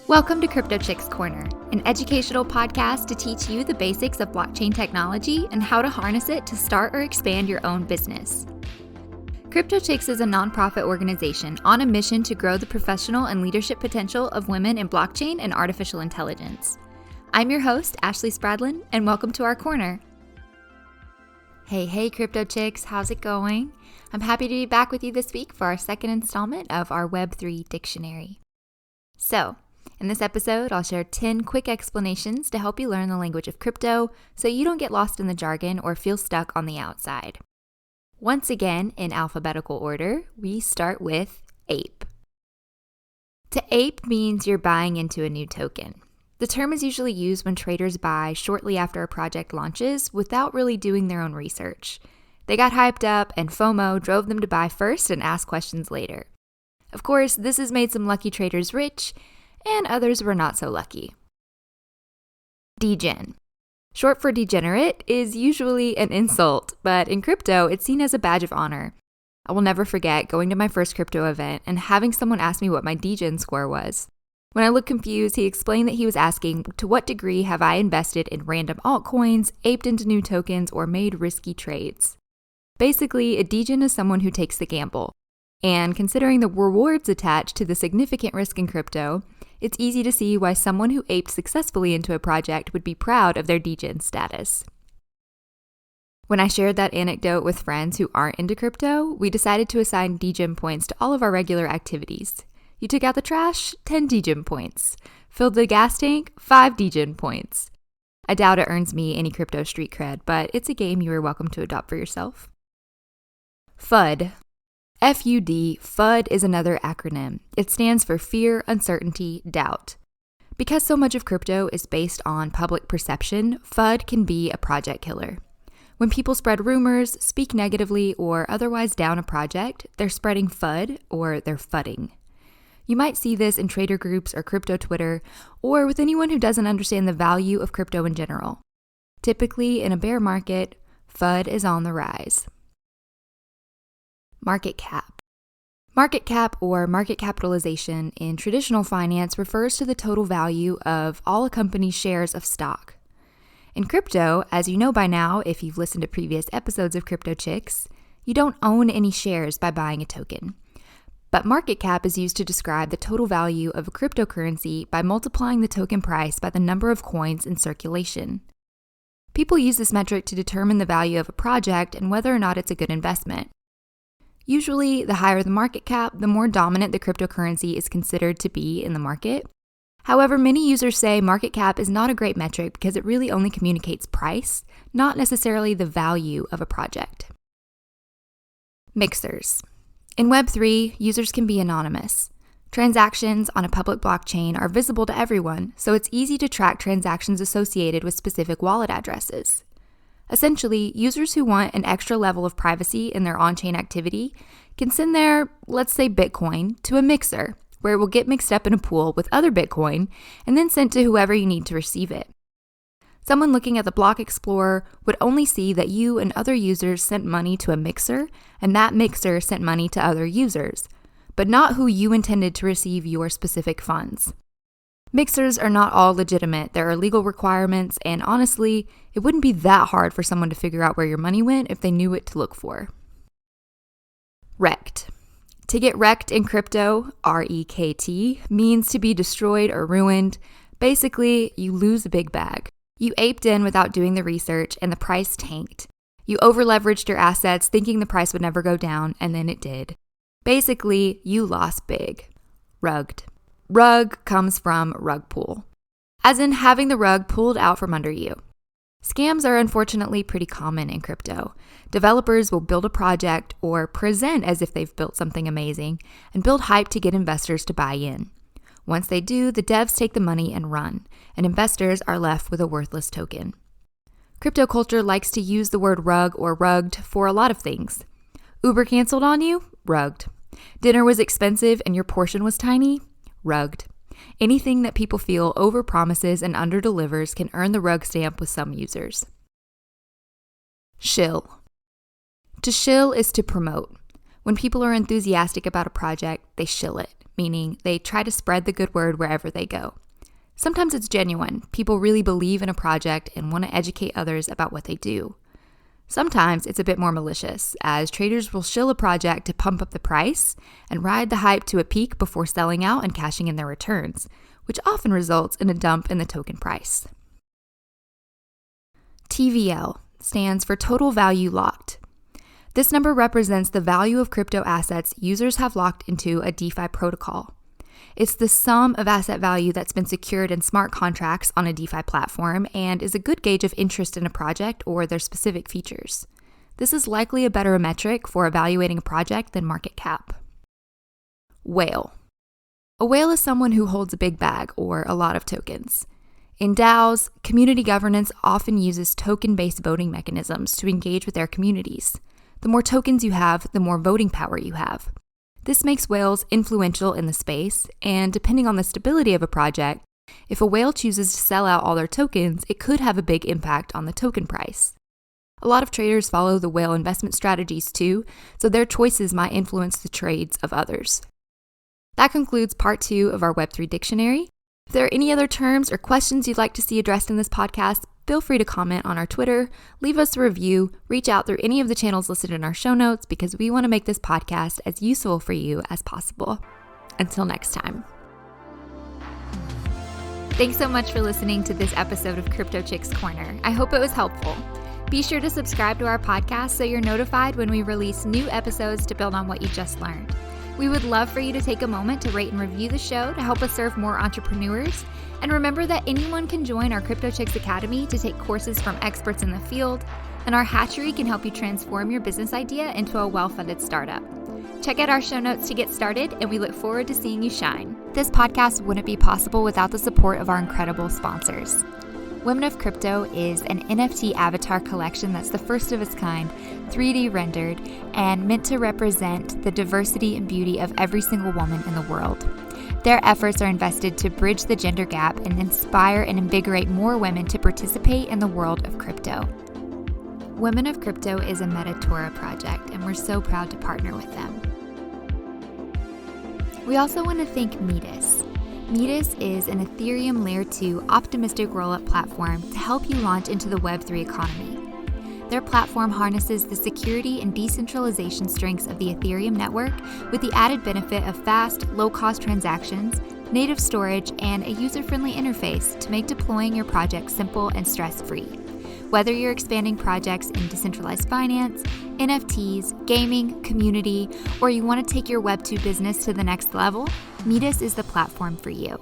Welcome to CryptoChicks Corner, an educational podcast to teach you the basics of blockchain technology and how to harness it to start or expand your own business. CryptoChicks is a nonprofit organization on a mission to grow the professional and leadership potential of women in blockchain and artificial intelligence. I'm your host, Ashley Spradlin, and welcome to our corner. Hey, CryptoChicks, how's it going? I'm happy to be back with you this week for our second installment of our Web3 dictionary. So, in this episode, I'll share 10 quick explanations to help you learn the language of crypto so you don't get lost in the jargon or feel stuck on the outside. Once again, in alphabetical order, we start with ape. To ape means you're buying into a new token. The term is usually used when traders buy shortly after a project launches without really doing their own research. They got hyped up and FOMO drove them to buy first and ask questions later. Of course, this has made some lucky traders rich, and others were not so lucky. Degen. Short for degenerate is usually an insult, but in crypto, it's seen as a badge of honor. I will never forget going to my first crypto event and having someone ask me what my degen score was. When I looked confused, he explained that he was asking, to what degree have I invested in random altcoins, aped into new tokens, or made risky trades? Basically, a degen is someone who takes the gamble. And considering the rewards attached to the significant risk in crypto, it's easy to see why someone who aped successfully into a project would be proud of their degen status. When I shared that anecdote with friends who aren't into crypto, we decided to assign degen points to all of our regular activities. You took out the trash, 10 degen points. Filled the gas tank, 5 degen points. I doubt it earns me any crypto street cred, but it's a game you are welcome to adopt for yourself. FUD. FUD, FUD is another acronym. It stands for fear, uncertainty, doubt. Because so much of crypto is based on public perception, FUD can be a project killer. When people spread rumors, speak negatively, or otherwise down a project, they're spreading FUD, or they're fudding. You might see this in trader groups or crypto Twitter, or with anyone who doesn't understand the value of crypto in general. Typically, in a bear market, FUD is on the rise. Market cap. Market cap or market capitalization in traditional finance refers to the total value of all a company's shares of stock. In crypto, as you know by now if you've listened to previous episodes of CryptoChicks, you don't own any shares by buying a token. But market cap is used to describe the total value of a cryptocurrency by multiplying the token price by the number of coins in circulation. People use this metric to determine the value of a project and whether or not it's a good investment. Usually, the higher the market cap, the more dominant the cryptocurrency is considered to be in the market. However, many users say market cap is not a great metric because it really only communicates price, not necessarily the value of a project. Mixers. In Web3, users can be anonymous. Transactions on a public blockchain are visible to everyone, so it's easy to track transactions associated with specific wallet addresses. Essentially, users who want an extra level of privacy in their on-chain activity can send their, let's say, Bitcoin to a mixer, where it will get mixed up in a pool with other Bitcoin and then sent to whoever you need to receive it. Someone looking at the Block Explorer would only see that you and other users sent money to a mixer, and that mixer sent money to other users, but not who you intended to receive your specific funds. Mixers are not all legitimate. There are legal requirements, and honestly, it wouldn't be that hard for someone to figure out where your money went if they knew what to look for. Wrecked. To get wrecked in crypto, R-E-K-T, means to be destroyed or ruined. Basically, you lose a big bag. You aped in without doing the research, and the price tanked. You over-leveraged your assets thinking the price would never go down, and then it did. Basically, you lost big. Rugged. Rug comes from rug pull, as in having the rug pulled out from under you. Scams are unfortunately pretty common in crypto. Developers will build a project or present as if they've built something amazing and build hype to get investors to buy in. Once they do, the devs take the money and run, and investors are left with a worthless token. Crypto culture likes to use the word rug or rugged for a lot of things. Uber canceled on you? Rugged. Dinner was expensive and your portion was tiny? Rugged. Anything that people feel over-promises and under-delivers can earn the rug stamp with some users. Shill. To shill is to promote. When people are enthusiastic about a project, they shill it. meaning they try to spread the good word wherever they go. Sometimes it's genuine. People really believe in a project and want to educate others about what they do. Sometimes it's a bit more malicious, as traders will shill a project to pump up the price and ride the hype to a peak before selling out and cashing in their returns, which often results in a dump in the token price. TVL stands for Total Value Locked. This number represents the value of crypto assets users have locked into a DeFi protocol. It's the sum of asset value that's been secured in smart contracts on a DeFi platform and is a good gauge of interest in a project or their specific features. This is likely a better metric for evaluating a project than market cap. Whale. A whale is someone who holds a big bag or a lot of tokens. In DAOs, community governance often uses token-based voting mechanisms to engage with their communities. The more tokens you have, the more voting power you have. This makes whales influential in the space, and depending on the stability of a project, if a whale chooses to sell out all their tokens, it could have a big impact on the token price. A lot of traders follow the whale investment strategies too, so their choices might influence the trades of others. That concludes part 2 of our Web3 dictionary. If there are any other terms or questions you'd like to see addressed in this podcast, feel free to comment on our Twitter, leave us a review, reach out through any of the channels listed in our show notes because we want to make this podcast as useful for you as possible. Until next time. Thanks so much for listening to this episode of CryptoChicks Corner. I hope it was helpful. Be sure to subscribe to our podcast so you're notified when we release new episodes to build on what you just learned. We would love for you to take a moment to rate and review the show to help us serve more entrepreneurs. And remember that anyone can join our CryptoChicks Academy to take courses from experts in the field, and our hatchery can help you transform your business idea into a well-funded startup. Check out our show notes to get started, and we look forward to seeing you shine. This podcast wouldn't be possible without the support of our incredible sponsors. Women of Crypto is an NFT avatar collection that's the first of its kind, 3D rendered, and meant to represent the diversity and beauty of every single woman in the world. Their efforts are invested to bridge the gender gap and inspire and invigorate more women to participate in the world of crypto. Women of Crypto is a Metatora project, and we're so proud to partner with them. We also want to thank Metis. Metis is an Ethereum Layer 2 optimistic rollup platform to help you launch into the Web3 economy. Their platform harnesses the security and decentralization strengths of the Ethereum network with the added benefit of fast, low-cost transactions, native storage, and a user-friendly interface to make deploying your project simple and stress-free. Whether you're expanding projects in decentralized finance, NFTs, gaming, community, or you want to take your Web2 business to the next level, Metis is the platform for you.